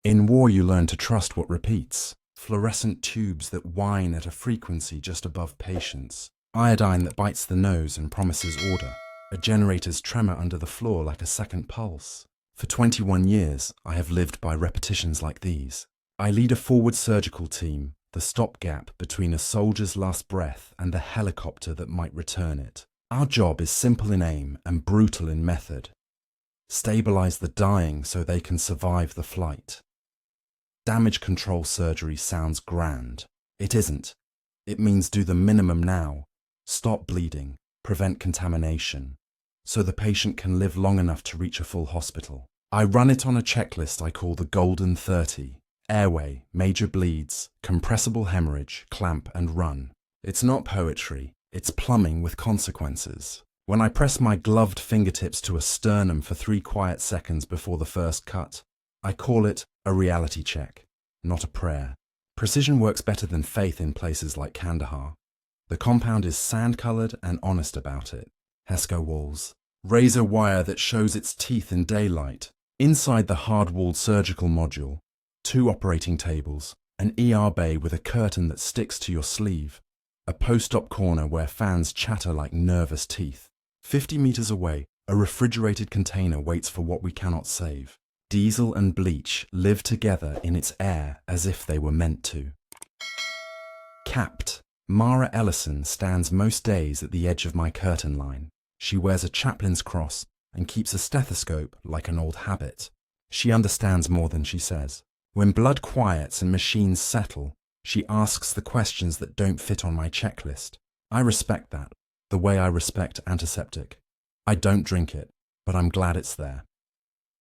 In war, you learn to trust what repeats. Fluorescent tubes that whine at a frequency just above patience. Iodine that bites the nose and promises order. A generator's tremor under the floor like a second pulse. For 21 years, I have lived by repetitions like these. I lead a forward surgical team, the stopgap between a soldier's last breath and the helicopter that might return it. Our job is simple in aim and brutal in method. Stabilize the dying so they can survive the flight. Damage control surgery sounds grand. It isn't. It means do the minimum now. Stop bleeding, prevent contamination, so the patient can live long enough to reach a full hospital. I run it on a checklist I call the Golden 30. Airway, major bleeds, compressible hemorrhage, clamp and run. It's not poetry, it's plumbing with consequences. When I press my gloved fingertips to a sternum for 3 quiet seconds before the first cut, I call it a reality check, not a prayer. Precision works better than faith in places like Kandahar. The compound is sand-coloured and honest about it. Hesco walls, razor wire that shows its teeth in daylight. Inside the hard-walled surgical module, 2 operating tables, an ER bay with a curtain that sticks to your sleeve, a post-op corner where fans chatter like nervous teeth. 50 meters away, a refrigerated container waits for what we cannot save. Diesel and bleach live together in its air as if they were meant to. Capt. Mara Ellison stands most days at the edge of my curtain line. She wears a chaplain's cross and keeps a stethoscope like an old habit. She understands more than she says. When blood quiets and machines settle, she asks the questions that don't fit on my checklist. I respect that, the way I respect antiseptic. I don't drink it, but I'm glad it's there.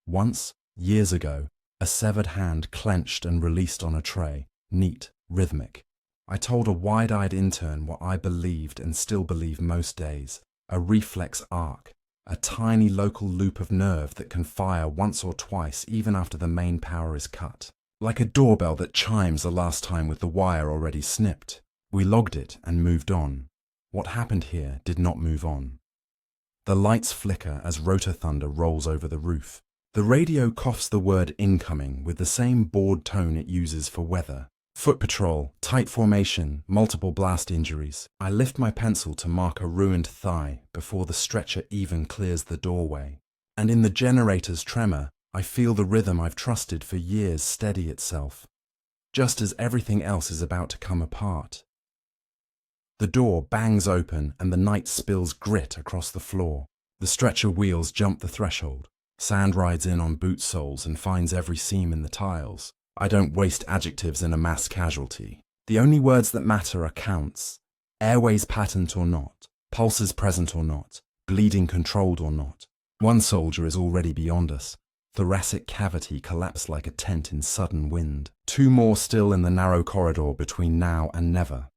Once, years ago, a severed hand clenched and released on a tray, neat, rhythmic. I told a wide-eyed intern what I believed and still believe most days, a reflex arc, a tiny local loop of nerve that can fire once or twice even after the main power is cut. Like a doorbell that chimes the last time with the wire already snipped. We logged it and moved on. What happened here did not move on. The lights flicker as rotor thunder rolls over the roof. The radio coughs the word incoming with the same bored tone it uses for weather. Foot patrol, tight formation, multiple blast injuries. I lift my pencil to mark a ruined thigh before the stretcher even clears the doorway. And in the generator's tremor, I feel the rhythm I've trusted for years steady itself, just as everything else is about to come apart. The door bangs open and the night spills grit across the floor. The stretcher wheels jump the threshold. Sand rides in on boot soles and finds every seam in the tiles. I don't waste adjectives in a mass casualty. The only words that matter are counts. Airways patent or not, pulses present or not, bleeding controlled or not. One soldier is already beyond us. Thoracic cavity collapsed like a tent in sudden wind. 2 more still in the narrow corridor between now and never.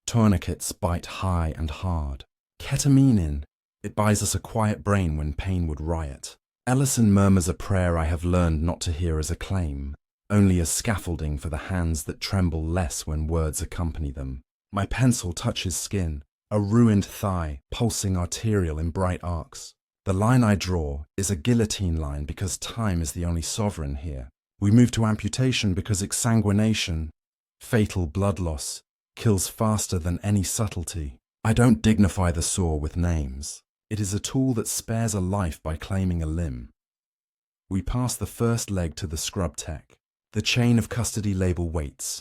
Tourniquets bite high and hard. Ketamine in. It buys us a quiet brain when pain would riot. Ellison murmurs a prayer I have learned not to hear as a claim, only as scaffolding for the hands that tremble less when words accompany them. My pencil touches skin, a ruined thigh, pulsing arterial in bright arcs. The line I draw is a guillotine line because time is the only sovereign here. We move to amputation because exsanguination, fatal blood loss, kills faster than any subtlety. I don't dignify the saw with names. It is a tool that spares a life by claiming a limb. We pass the first leg to the scrub tech. The chain of custody label waits.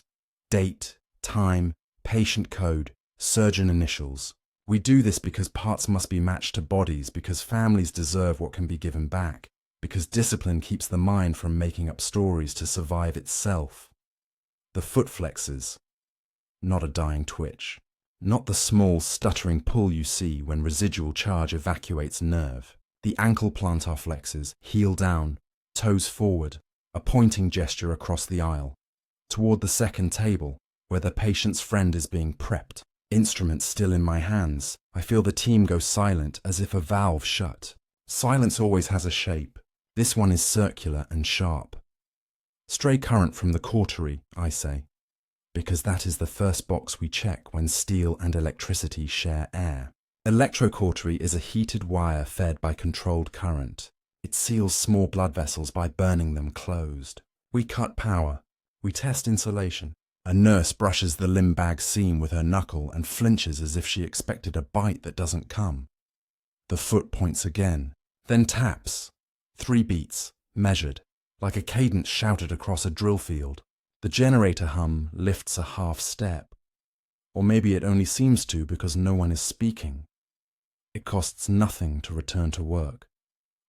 Date, time, patient code, surgeon initials. We do this because parts must be matched to bodies, because families deserve what can be given back, because discipline keeps the mind from making up stories to survive itself. The foot flexes. Not a dying twitch. Not the small, stuttering pull you see when residual charge evacuates nerve. The ankle plantar flexes, heel down, toes forward, a pointing gesture across the aisle. Toward the second table, where the patient's friend is being prepped. Instruments still in my hands. I feel the team go silent as if a valve shut. Silence always has a shape. This one is circular and sharp. Stray current from the cautery, I say, because that is the first box we check when steel and electricity share air. Electrocautery is a heated wire fed by controlled current. It seals small blood vessels by burning them closed. We cut power. We test insulation. A nurse brushes the limb bag seam with her knuckle and flinches as if she expected a bite that doesn't come. The foot points again, then taps. 3 beats, measured, like a cadence shouted across a drill field. The generator hum lifts a half step. Or maybe it only seems to because no one is speaking. It costs nothing to return to work.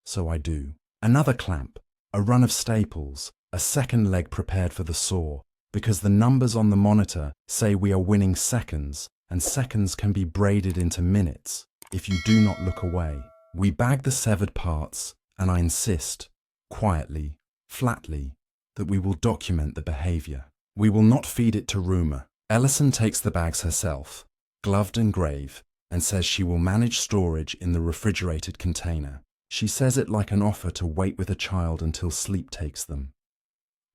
So I do. Another clamp, a run of staples, a second leg prepared for the saw, because the numbers on the monitor say we are winning seconds, and seconds can be braided into minutes if you do not look away. We bag the severed parts, and I insist, quietly, flatly, that we will document the behavior. We will not feed it to rumor. Ellison takes the bags herself, gloved and grave, and says she will manage storage in the refrigerated container. She says it like an offer to wait with a child until sleep takes them.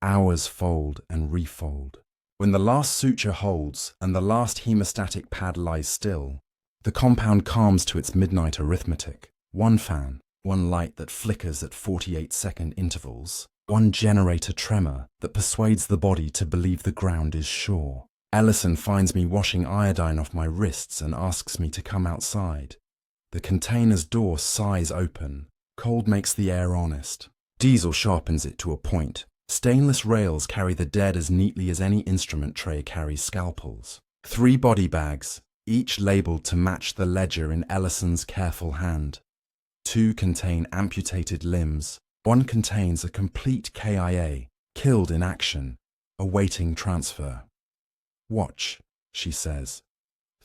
Hours fold and refold. When the last suture holds and the last hemostatic pad lies still, the compound calms to its midnight arithmetic. 1 fan, 1 light that flickers at 48-second intervals, 1 generator tremor that persuades the body to believe the ground is sure. Ellison finds me washing iodine off my wrists and asks me to come outside. The container's door sighs open. Cold makes the air honest. Diesel sharpens it to a point. Stainless rails carry the dead as neatly as any instrument tray carries scalpels. 3 body bags, each labeled to match the ledger in Ellison's careful hand. 2 contain amputated limbs. 1 contains a complete KIA, killed in action, awaiting transfer. Watch, she says.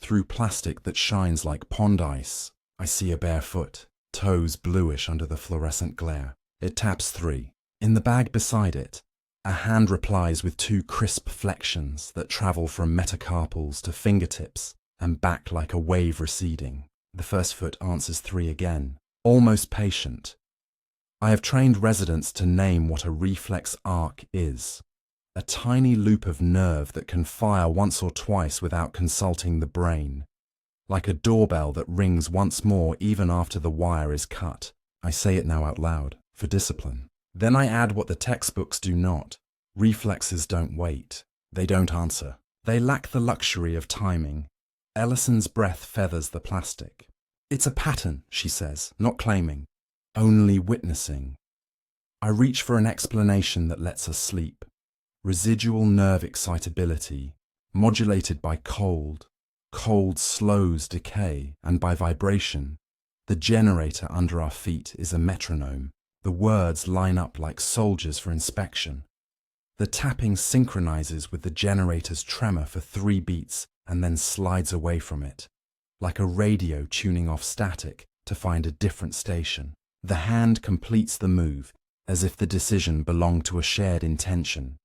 Through plastic that shines like pond ice, I see a bare foot, toes bluish under the fluorescent glare. It taps 3. In the bag beside it, a hand replies with 2 crisp flexions that travel from metacarpals to fingertips and back like a wave receding. The first foot answers 3 again, almost patient. I have trained residents to name what a reflex arc is. A tiny loop of nerve that can fire once or twice without consulting the brain. Like a doorbell that rings once more even after the wire is cut. I say it now out loud, for discipline. Then I add what the textbooks do not. Reflexes don't wait. They don't answer. They lack the luxury of timing. Ellison's breath feathers the plastic. It's a pattern, she says, not claiming, only witnessing. I reach for an explanation that lets us sleep. Residual nerve excitability, modulated by cold. Cold slows decay, and by vibration. The generator under our feet is a metronome. The words line up like soldiers for inspection. The tapping synchronizes with the generator's tremor for 3 beats and then slides away from it, like a radio tuning off static to find a different station. The hand completes the move, as if the decision belonged to a shared intention.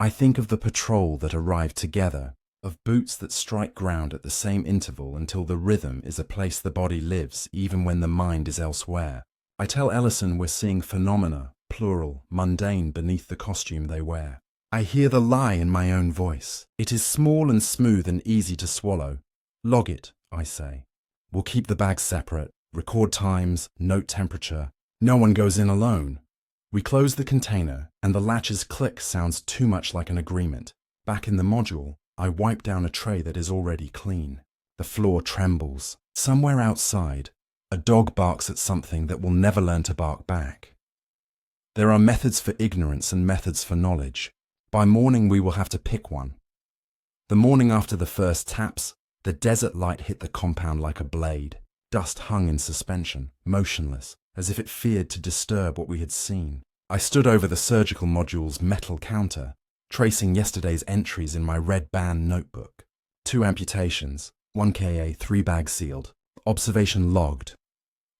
I think of the patrol that arrive together, of boots that strike ground at the same interval until the rhythm is a place the body lives even when the mind is elsewhere. I tell Ellison we're seeing phenomena, plural, mundane beneath the costume they wear. I hear the lie in my own voice. It is small and smooth and easy to swallow. Log it, I say. We'll keep the bags separate, record times, note temperature. No one goes in alone. We close the container, and the latch's click sounds too much like an agreement. Back in the module, I wipe down a tray that is already clean. The floor trembles. Somewhere outside, a dog barks at something that will never learn to bark back. There are methods for ignorance and methods for knowledge. By morning, we will have to pick one. The morning after the first taps, the desert light hit the compound like a blade. Dust hung in suspension, motionless, as if it feared to disturb what we had seen. I stood over the surgical module's metal counter, tracing yesterday's entries in my red band notebook. 2 amputations, 1 KA, 3 bags sealed. Observation logged.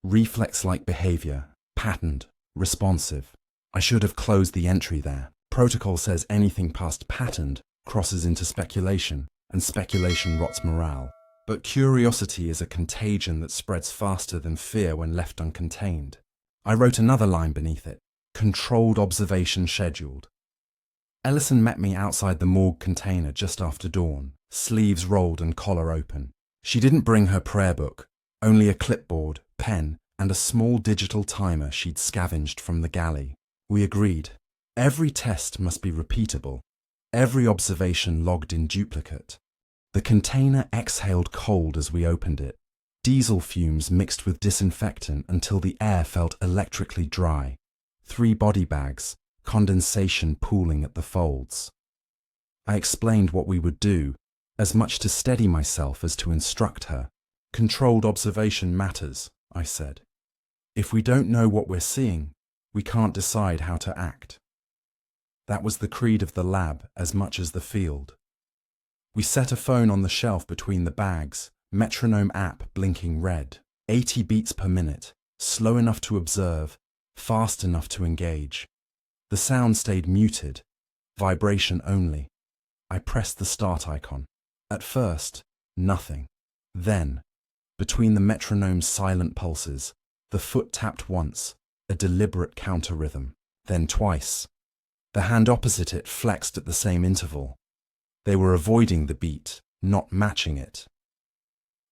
Reflex-like behavior, patterned, responsive. I should have closed the entry there. Protocol says anything past patterned crosses into speculation, and speculation rots morale. But curiosity is a contagion that spreads faster than fear when left uncontained. I wrote another line beneath it, controlled observation scheduled. Ellison met me outside the morgue container just after dawn, sleeves rolled and collar open. She didn't bring her prayer book, only a clipboard, pen, and a small digital timer she'd scavenged from the galley. We agreed. Every test must be repeatable, every observation logged in duplicate. The container exhaled cold as we opened it, diesel fumes mixed with disinfectant until the air felt electrically dry. 3 body bags, condensation pooling at the folds. I explained what we would do, as much to steady myself as to instruct her. Controlled observation matters, I said. If we don't know what we're seeing, we can't decide how to act. That was the creed of the lab as much as the field. We set a phone on the shelf between the bags, metronome app blinking red, 80 beats per minute, slow enough to observe, fast enough to engage. The sound stayed muted, vibration only. I pressed the start icon. At first, nothing. Then, between the metronome's silent pulses, the foot tapped once, a deliberate counter-rhythm, then twice. The hand opposite it flexed at the same interval. They were avoiding the beat, not matching it.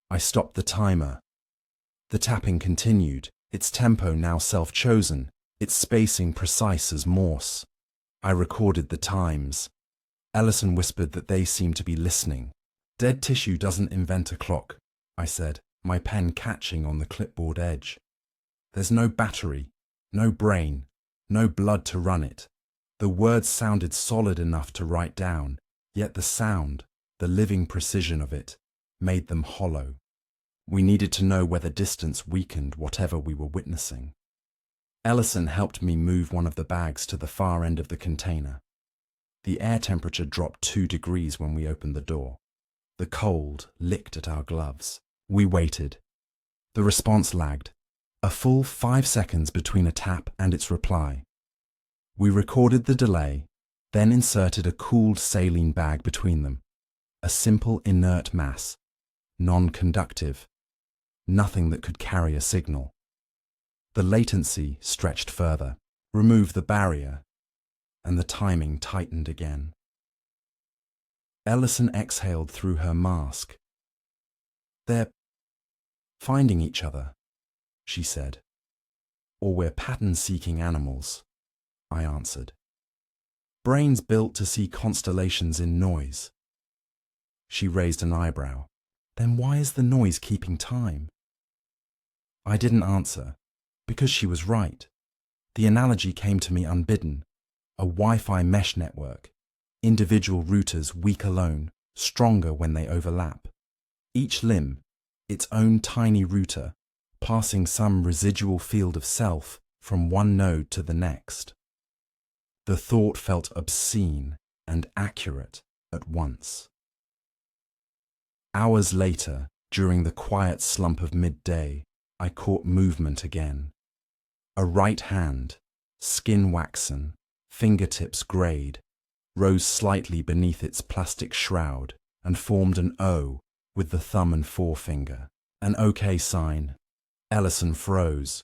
I stopped the timer. The tapping continued, its tempo now self-chosen, its spacing precise as Morse. I recorded the times. Ellison whispered that they seemed to be listening. Dead tissue doesn't invent a clock, I said, my pen catching on the clipboard edge. There's no battery, no brain, no blood to run it. The words sounded solid enough to write down, yet the sound, the living precision of it, made them hollow. We needed to know whether distance weakened whatever we were witnessing. Ellison helped me move one of the bags to the far end of the container. The air temperature dropped 2 degrees when we opened the door. The cold licked at our gloves. We waited. The response lagged, a full 5 seconds between a tap and its reply. We recorded the delay, then inserted a cooled saline bag between them. A simple inert mass, non-conductive, nothing that could carry a signal. The latency stretched further, removed the barrier, and the timing tightened again. Ellison exhaled through her mask. They're finding each other, she said. Or we're pattern-seeking animals, I answered. Brains built to see constellations in noise. She raised an eyebrow. Then why is the noise keeping time? I didn't answer, because she was right. The analogy came to me unbidden. A Wi-Fi mesh network. Individual routers weak alone, stronger when they overlap. Each limb, its own tiny router, passing some residual field of self from one node to the next. The thought felt obscene and accurate at once. Hours later, during the quiet slump of midday, I caught movement again. A right hand, skin waxen, fingertips grayed, rose slightly beneath its plastic shroud and formed an O with the thumb and forefinger, an OK sign. Ellison froze.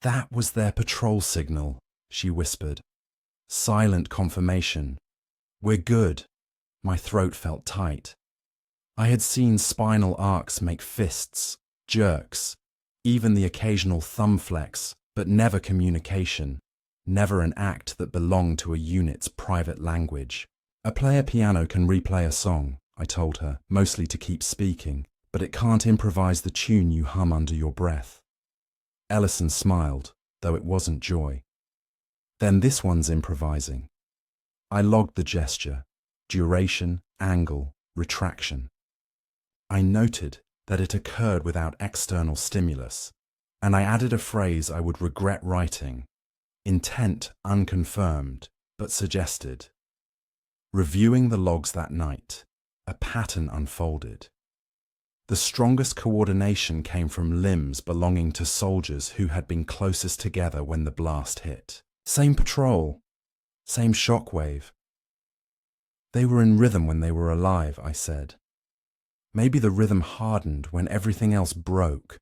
That was their patrol signal, she whispered. Silent confirmation. We're good. My throat felt tight. I had seen spinal arcs make fists, jerks, even the occasional thumb flex, but never communication, never an act that belonged to a unit's private language. A player piano can replay a song, I told her, mostly to keep speaking, but it can't improvise the tune you hum under your breath. Ellison smiled, though it wasn't joy. Then this one's improvising. I logged the gesture, duration, angle, retraction. I noted that it occurred without external stimulus, and I added a phrase I would regret writing, intent unconfirmed, but suggested. Reviewing the logs that night, a pattern unfolded. The strongest coordination came from limbs belonging to soldiers who had been closest together when the blast hit. Same patrol, same shockwave. They were in rhythm when they were alive, I said. Maybe the rhythm hardened when everything else broke.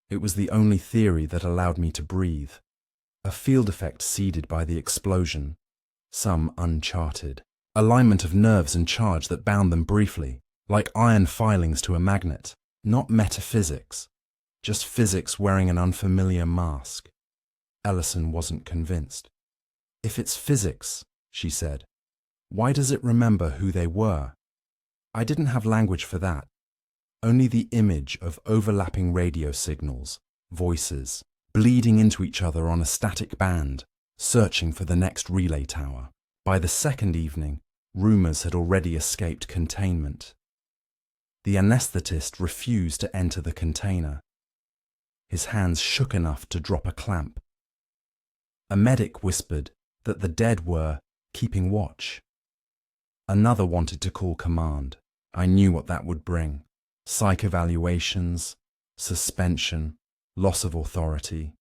It was the only theory that allowed me to breathe, a field effect seeded by the explosion, some uncharted. Alignment of nerves and charge that bound them briefly, like iron filings to a magnet. Not metaphysics, just physics wearing an unfamiliar mask. Ellison wasn't convinced. If it's physics, she said, why does it remember who they were? I didn't have language for that. Only the image of overlapping radio signals, voices, bleeding into each other on a static band, searching for the next relay tower. By the second evening, rumours had already escaped containment. The anaesthetist refused to enter the container. His hands shook enough to drop a clamp. A medic whispered that the dead were keeping watch. Another wanted to call command. I knew what that would bring. Psych evaluations, suspension, loss of authority.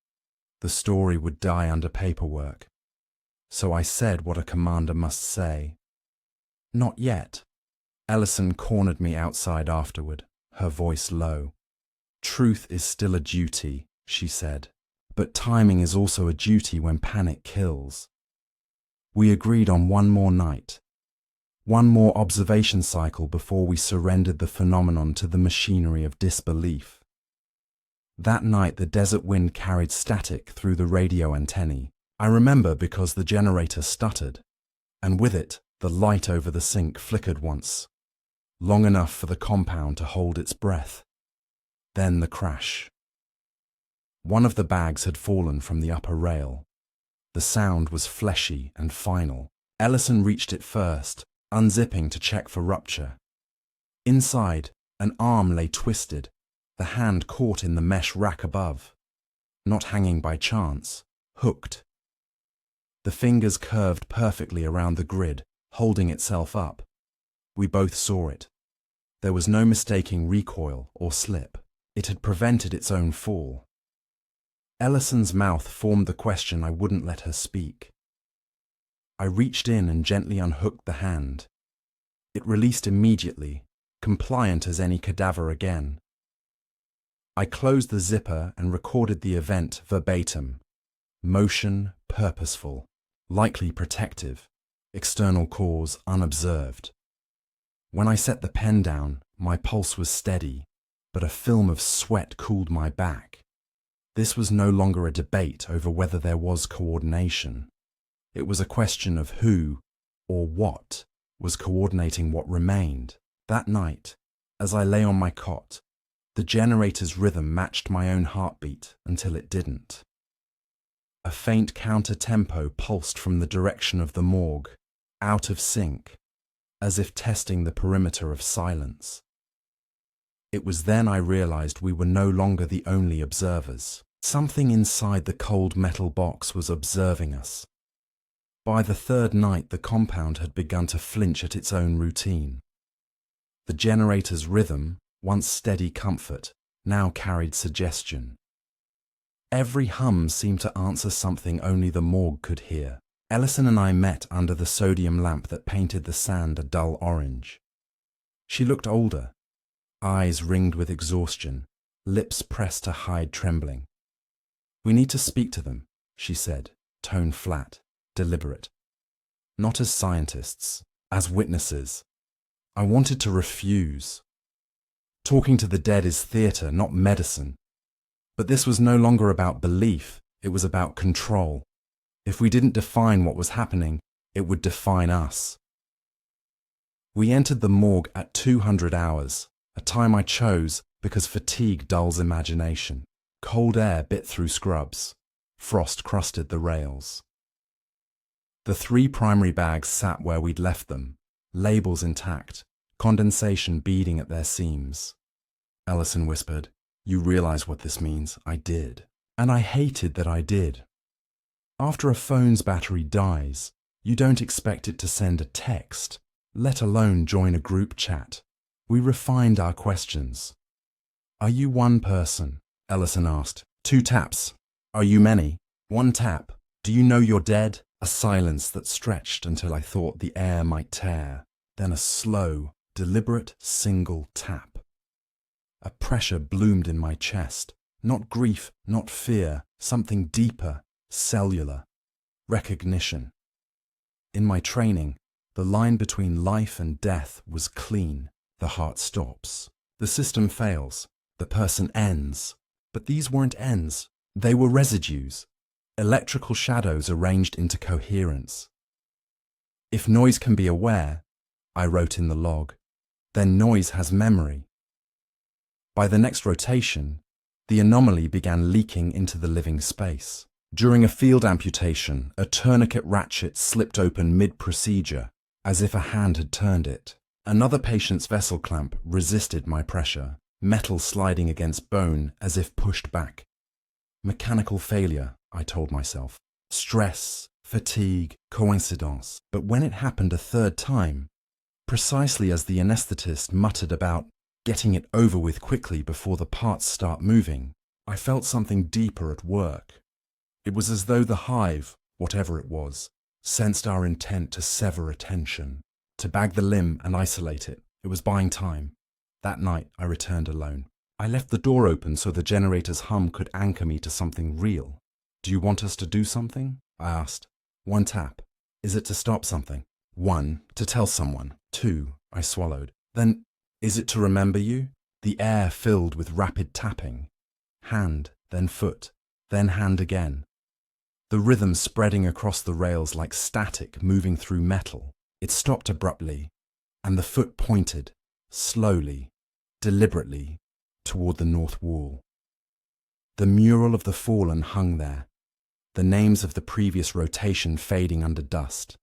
The story would die under paperwork. So I said what a commander must say. Not yet. Ellison cornered me outside afterward, her voice low. Truth is still a duty, she said, but timing is also a duty when panic kills. We agreed on one more night, one more observation cycle before we surrendered the phenomenon to the machinery of disbelief. That night the desert wind carried static through the radio antennae. I remember because the generator stuttered, and with it the light over the sink flickered once, long enough for the compound to hold its breath. Then the crash. One of the bags had fallen from the upper rail. The sound was fleshy and final. Ellison reached it first, unzipping to check for rupture. Inside, an arm lay twisted, the hand caught in the mesh rack above. Not hanging by chance, hooked. The fingers curved perfectly around the grid, holding itself up. We both saw it. There was no mistaking recoil or slip. It had prevented its own fall. Ellison's mouth formed the question I wouldn't let her speak. I reached in and gently unhooked the hand. It released immediately, compliant as any cadaver again. I closed the zipper and recorded the event verbatim. Motion purposeful, likely protective, external cause unobserved. When I set the pen down, my pulse was steady, but a film of sweat cooled my back. This was no longer a debate over whether there was coordination. It was a question of who, or what, was coordinating what remained. That night, as I lay on my cot, the generator's rhythm matched my own heartbeat until it didn't. A faint counter-tempo pulsed from the direction of the morgue, out of sync, as if testing the perimeter of silence. It was then I realized we were no longer the only observers. Something inside the cold metal box was observing us. By the third night, the compound had begun to flinch at its own routine. The generator's rhythm, once steady comfort, now carried suggestion. Every hum seemed to answer something only the morgue could hear. Ellison and I met under the sodium lamp that painted the sand a dull orange. She looked older, eyes ringed with exhaustion, lips pressed to hide trembling. "We need to speak to them," she said, tone flat, deliberate. Not as scientists, as witnesses. I wanted to refuse. Talking to the dead is theatre, not medicine. But this was no longer about belief, it was about control. If we didn't define what was happening, it would define us. We entered the morgue at 200 hours, a time I chose because fatigue dulls imagination. Cold air bit through scrubs. Frost crusted the rails. The 3 primary bags sat where we'd left them, labels intact, condensation beading at their seams. Ellison whispered, "You realize what this means?" I did. And I hated that I did. After a phone's battery dies, you don't expect it to send a text, let alone join a group chat. We refined our questions. "Are you one person?" Ellison asked. 2 taps. "Are you many?" 1 tap. "Do you know you're dead?" A silence that stretched until I thought the air might tear. Then a slow, deliberate single tap. A pressure bloomed in my chest. Not grief, not fear, something deeper, cellular. Recognition. In my training, the line between life and death was clean. The heart stops. The system fails. The person ends. But these weren't ends. They were residues. electrical shadows arranged into coherence. If noise can be aware, I wrote in the log, then noise has memory. By the next rotation, the anomaly began leaking into the living space. During a field amputation, a tourniquet ratchet slipped open mid-procedure, as if a hand had turned it. Another patient's vessel clamp resisted my pressure, metal sliding against bone as if pushed back. Mechanical failure, I told myself. Stress, fatigue, coincidence. But when it happened a third time, precisely as the anaesthetist muttered about getting it over with quickly before the parts start moving, I felt something deeper at work. It was as though the hive, whatever it was, sensed our intent to sever attention, to bag the limb and isolate it. It was buying time. That night, I returned alone. I left the door open so the generator's hum could anchor me to something real. "Do you want us to do something?" I asked. "One tap. Is it to stop something?" "One, to tell someone. Two," I swallowed. "Then, is it to remember you?" The air filled with rapid tapping. Hand, then foot, then hand again. The rhythm spreading across the rails like static moving through metal. It stopped abruptly, and the foot pointed, slowly, deliberately, toward the north wall. The mural of the fallen hung there, the names of the previous rotation fading under dust.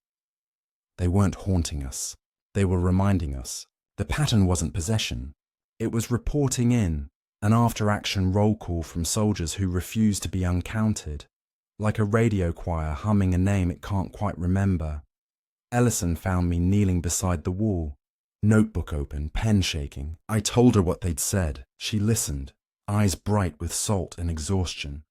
They weren't haunting us. They were reminding us. The pattern wasn't possession. It was reporting in, an after-action roll call from soldiers who refused to be uncounted, like a radio choir humming a name it can't quite remember. Ellison found me kneeling beside the wall, notebook open, pen shaking. I told her what they'd said. She listened, eyes bright with salt and exhaustion.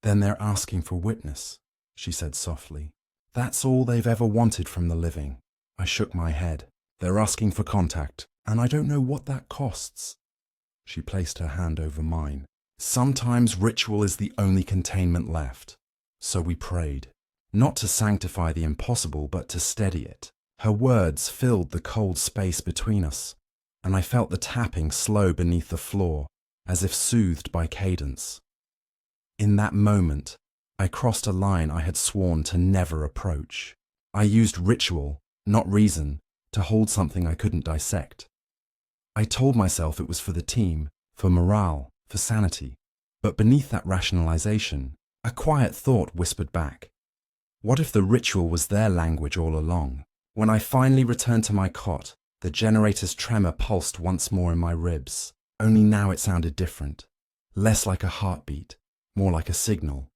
"Then they're asking for witness," she said softly. "That's all they've ever wanted from the living." I shook my head. "They're asking for contact, and I don't know what that costs." She placed her hand over mine. "Sometimes ritual is the only containment left." So we prayed, not to sanctify the impossible, but to steady it. Her words filled the cold space between us, and I felt the tapping slow beneath the floor, as if soothed by cadence. In that moment, I crossed a line I had sworn to never approach. I used ritual, not reason, to hold something I couldn't dissect. I told myself it was for the team, for morale, for sanity. But beneath that rationalization, a quiet thought whispered back. What if the ritual was their language all along? When I finally returned to my cot, the generator's tremor pulsed once more in my ribs. Only now it sounded different. Less like a heartbeat, more like a signal.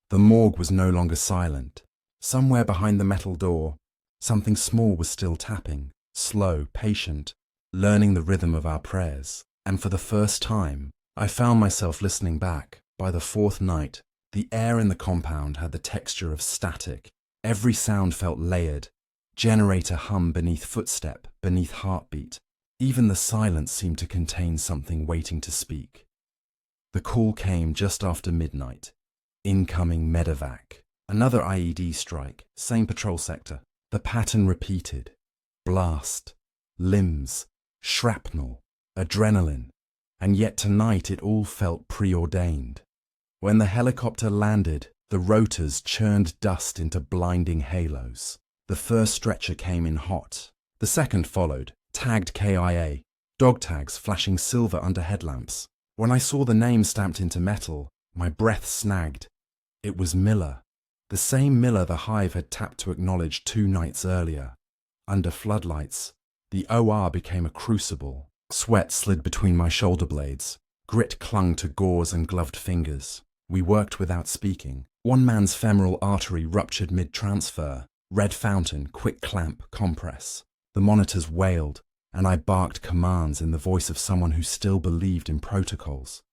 The morgue was no longer silent. Somewhere behind the metal door, something small was still tapping, slow, patient, learning the rhythm of our prayers. And for the first time, I found myself listening back. By the fourth night, the air in the compound had the texture of static. Every sound felt layered. Generator hum beneath footstep, beneath heartbeat. Even the silence seemed to contain something waiting to speak. The call came just after midnight. Incoming medevac. Another IED strike, same patrol sector. The pattern repeated. Blast, limbs, shrapnel, adrenaline. And yet tonight it all felt preordained. When the helicopter landed, the rotors churned dust into blinding halos. The first stretcher came in hot. The second followed, tagged KIA, dog tags flashing silver under headlamps. When I saw the name stamped into metal, my breath snagged. It was Miller, the same Miller the hive had tapped to acknowledge 2 nights earlier. Under floodlights, the OR became a crucible. Sweat slid between my shoulder blades. Grit clung to gauze and gloved fingers. We worked without speaking. One man's femoral artery ruptured mid-transfer. Red fountain, quick clamp, compress. The monitors wailed, and I barked commands in the voice of someone who still believed in protocols.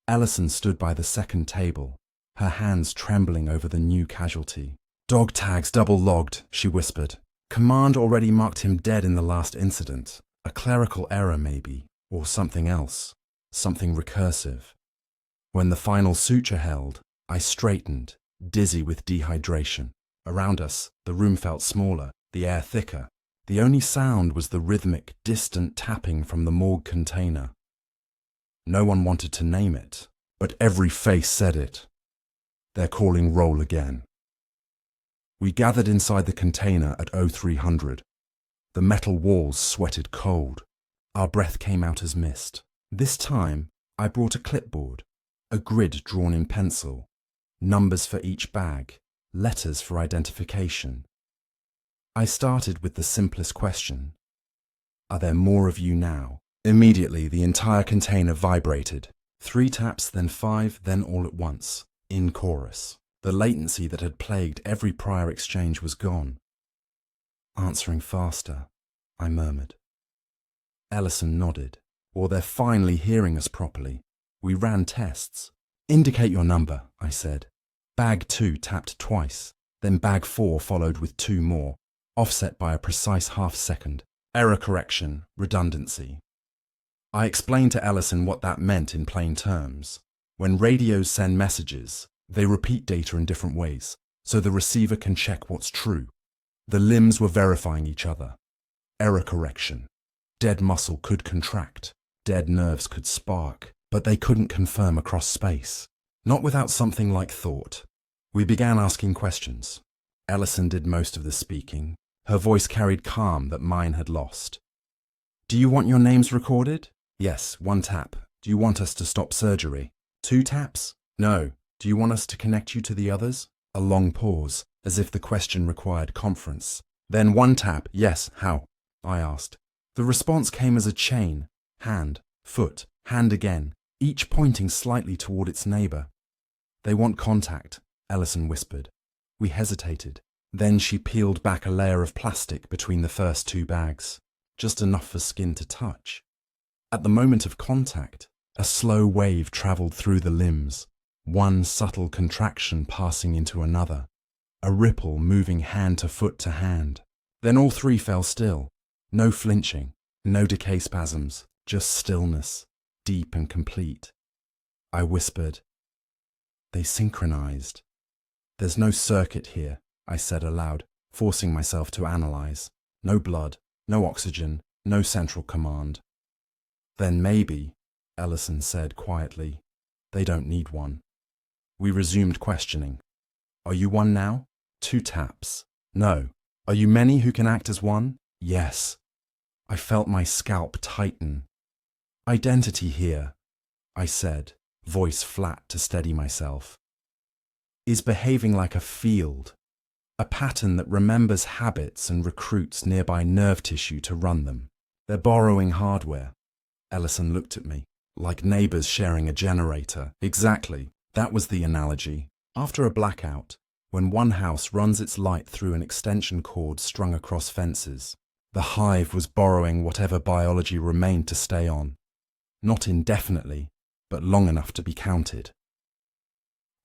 Ellison stood by the second table, her hands trembling over the new casualty. "Dog tags double-logged," she whispered. "Command already marked him dead in the last incident. A clerical error, maybe, or something else, something recursive." When the final suture held, I straightened, dizzy with dehydration. Around us, the room felt smaller, the air thicker. The only sound was the rhythmic, distant tapping from the morgue container. No one wanted to name it, but every face said it. They're calling roll again. We gathered inside the container at 0300. The metal walls sweated cold. Our breath came out as mist. This time, I brought a clipboard, a grid drawn in pencil, numbers for each bag, letters for identification. I started with the simplest question. Are there more of you now? Immediately, the entire container vibrated. 3 taps, then 5, then all at once, in chorus. The latency that had plagued every prior exchange was gone. Answering faster, I murmured. Ellison nodded. Or they're finally hearing us properly. We ran tests. Indicate your number, I said. Bag 2 tapped twice. Then bag 4 followed with 2 more, offset by a precise half-second. Error correction, redundancy. I explained to Ellison what that meant in plain terms. When radios send messages, they repeat data in different ways, so the receiver can check what's true. The limbs were verifying each other. Error correction. Dead muscle could contract, dead nerves could spark, but they couldn't confirm across space. Not without something like thought. We began asking questions. Ellison did most of the speaking. Her voice carried calm that mine had lost. Do you want your names recorded? Yes, 1 tap. Do you want us to stop surgery? 2 taps? No. Do you want us to connect you to the others? A long pause, as if the question required confronts. Then 1 tap. Yes, how? I asked. The response came as a chain. Hand, foot, hand again, each pointing slightly toward its neighbor. They want contact, Ellison whispered. We hesitated. Then she peeled back a layer of plastic between the first 2 bags, just enough for skin to touch. At the moment of contact, a slow wave traveled through the limbs, one subtle contraction passing into another, a ripple moving hand to foot to hand. Then all 3 fell still. No flinching, no decay spasms, just stillness, deep and complete. I whispered. They synchronized. There's no circuit here, I said aloud, forcing myself to analyze. No blood, no oxygen, no central command. Then maybe, Ellison said quietly, they don't need one. We resumed questioning. Are you one now? 2 taps. No. Are you many who can act as one? Yes. I felt my scalp tighten. Identity here, I said, voice flat to steady myself, is behaving like a field, a pattern that remembers habits and recruits nearby nerve tissue to run them. They're borrowing hardware. Ellison looked at me, like neighbors sharing a generator. Exactly, that was the analogy. After a blackout, when one house runs its light through an extension cord strung across fences, the hive was borrowing whatever biology remained to stay on. Not indefinitely, but long enough to be counted.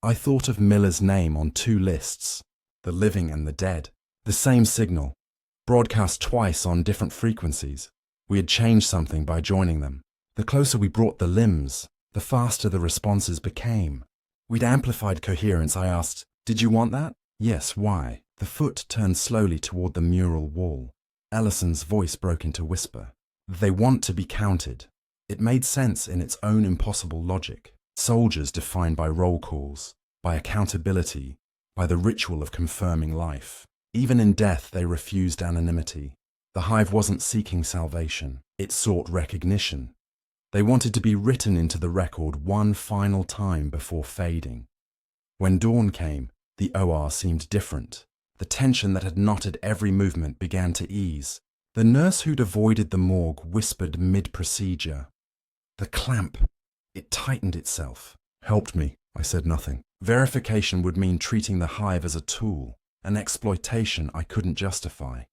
I thought of Miller's name on 2 lists, the living and the dead. The same signal, broadcast twice on different frequencies. We had changed something by joining them. The closer we brought the limbs, the faster the responses became. We'd amplified coherence. I asked, did you want that? Yes, why? The foot turned slowly toward the mural wall. Ellison's voice broke into whisper. They want to be counted. It made sense in its own impossible logic. Soldiers defined by roll calls, by accountability, by the ritual of confirming life. Even in death, they refused anonymity. The hive wasn't seeking salvation. It sought recognition. They wanted to be written into the record one final time before fading. When dawn came, the OR seemed different. The tension that had knotted every movement began to ease. The nurse who'd avoided the morgue whispered mid-procedure. The clamp. It tightened itself. Helped me. I said nothing. Verification would mean treating the hive as a tool, an exploitation I couldn't justify.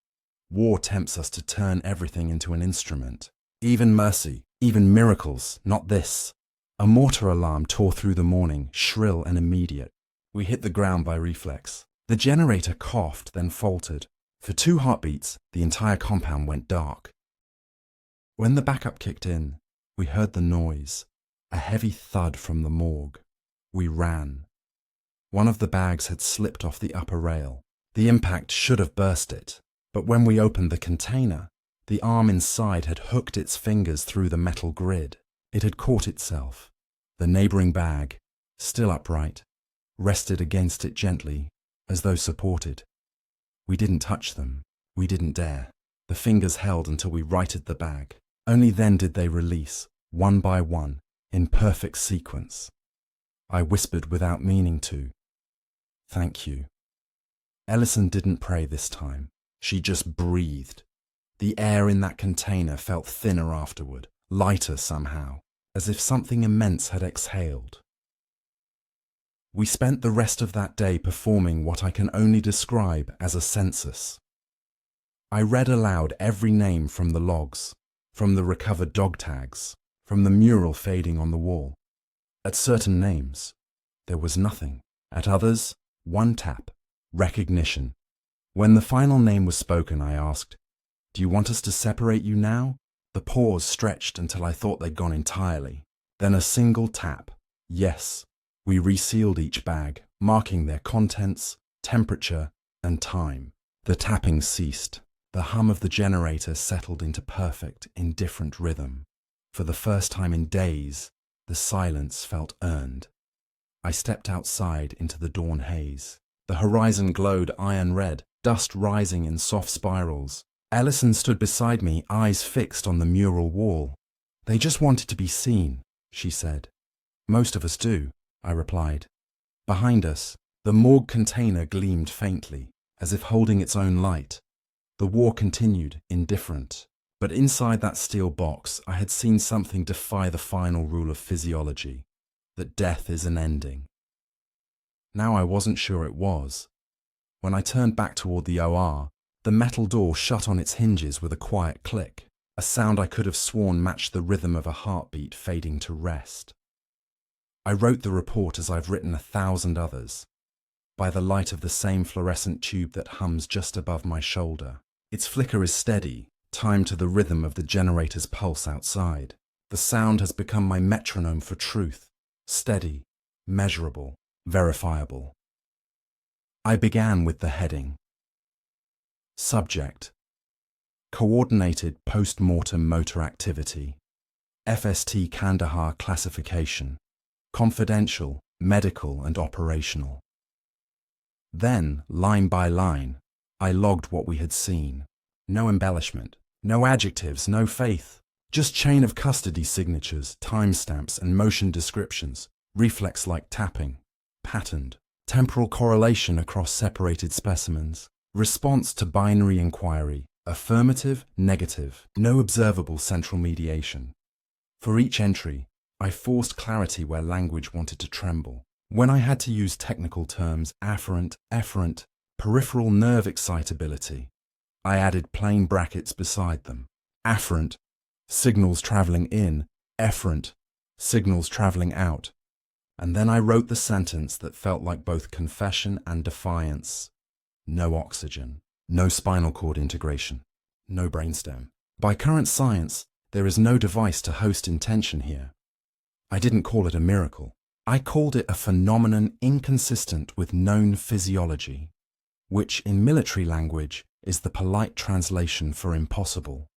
War tempts us to turn everything into an instrument. Even mercy, even miracles, not this. A mortar alarm tore through the morning, shrill and immediate. We hit the ground by reflex. The generator coughed, then faltered. For 2 heartbeats, the entire compound went dark. When the backup kicked in, we heard the noise, a heavy thud from the morgue. We ran. One of the bags had slipped off the upper rail. The impact should have burst it, but when we opened the container, the arm inside had hooked its fingers through the metal grid. It had caught itself. The neighboring bag, still upright, rested against it gently, as though supported. We didn't touch them. We didn't dare. The fingers held until we righted the bag. Only then did they release, one by one, in perfect sequence. I whispered without meaning to, "Thank you." Ellison didn't pray this time. She just breathed. The air in that container felt thinner afterward, lighter somehow, as if something immense had exhaled. We spent the rest of that day performing what I can only describe as a census. I read aloud every name from the logs, from the recovered dog tags, from the mural fading on the wall. At certain names, there was nothing. At others, one tap, recognition. When the final name was spoken, I asked, "Do you want us to separate you now?" The pause stretched until I thought they'd gone entirely. Then a single tap, yes. We resealed each bag, marking their contents, temperature, and time. The tapping ceased. The hum of the generator settled into perfect, indifferent rhythm. For the first time in days, the silence felt earned. I stepped outside into the dawn haze. The horizon glowed iron red, dust rising in soft spirals. Ellison stood beside me, eyes fixed on the mural wall. "They just wanted to be seen," she said. "Most of us do," I replied. Behind us, the morgue container gleamed faintly, as if holding its own light. The war continued, indifferent. But inside that steel box, I had seen something defy the final rule of physiology, that death is an ending. Now I wasn't sure it was. When I turned back toward the OR, the metal door shut on its hinges with a quiet click, a sound I could have sworn matched the rhythm of a heartbeat fading to rest. I wrote the report as I've written 1,000 others, by the light of the same fluorescent tube that hums just above my shoulder. Its flicker is steady, timed to the rhythm of the generator's pulse outside. The sound has become my metronome for truth, steady, measurable, verifiable. I began with the heading. Subject: Coordinated Post-Mortem Motor Activity, FST Kandahar Classification, Confidential, Medical and Operational. Then, line by line, I logged what we had seen. No embellishment, no adjectives, no faith, just chain of custody signatures, timestamps and motion descriptions, reflex-like tapping, patterned, temporal correlation across separated specimens, response to binary inquiry, affirmative, negative, no observable central mediation. For each entry, I forced clarity where language wanted to tremble. When I had to use technical terms, afferent, efferent, peripheral nerve excitability, I added plain brackets beside them. Afferent, signals traveling in, efferent, signals traveling out. And then I wrote the sentence that felt like both confession and defiance. No oxygen, no spinal cord integration, no brainstem. By current science, there is no device to host intention here. I didn't call it a miracle. I called it a phenomenon inconsistent with known physiology, which in military language is the polite translation for impossible.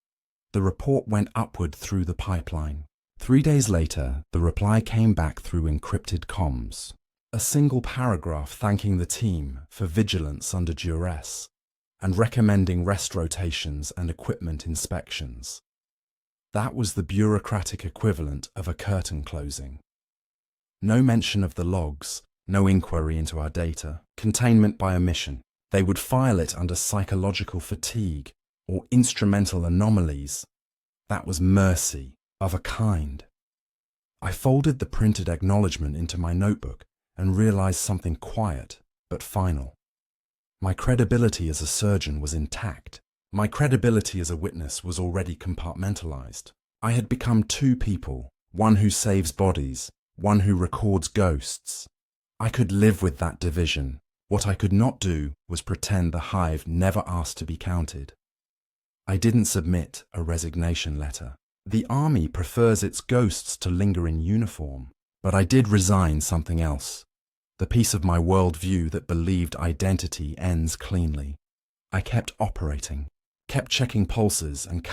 The report went upward through the pipeline. 3 days later, the reply came back through encrypted comms. A single paragraph thanking the team for vigilance under duress and recommending rest rotations and equipment inspections. That was the bureaucratic equivalent of a curtain closing. No mention of the logs, no inquiry into our data, containment by omission. They would file it under psychological fatigue or instrumental anomalies. That was mercy, of a kind. I folded the printed acknowledgement into my notebook and realized something quiet but final. My credibility as a surgeon was intact. My credibility as a witness was already compartmentalized. I had become two people, one who saves bodies, one who records ghosts. I could live with that division. What I could not do was pretend the hive never asked to be counted. I didn't submit a resignation letter. The army prefers its ghosts to linger in uniform. But I did resign something else. The piece of my worldview that believed identity ends cleanly. I kept operating, kept checking pulses and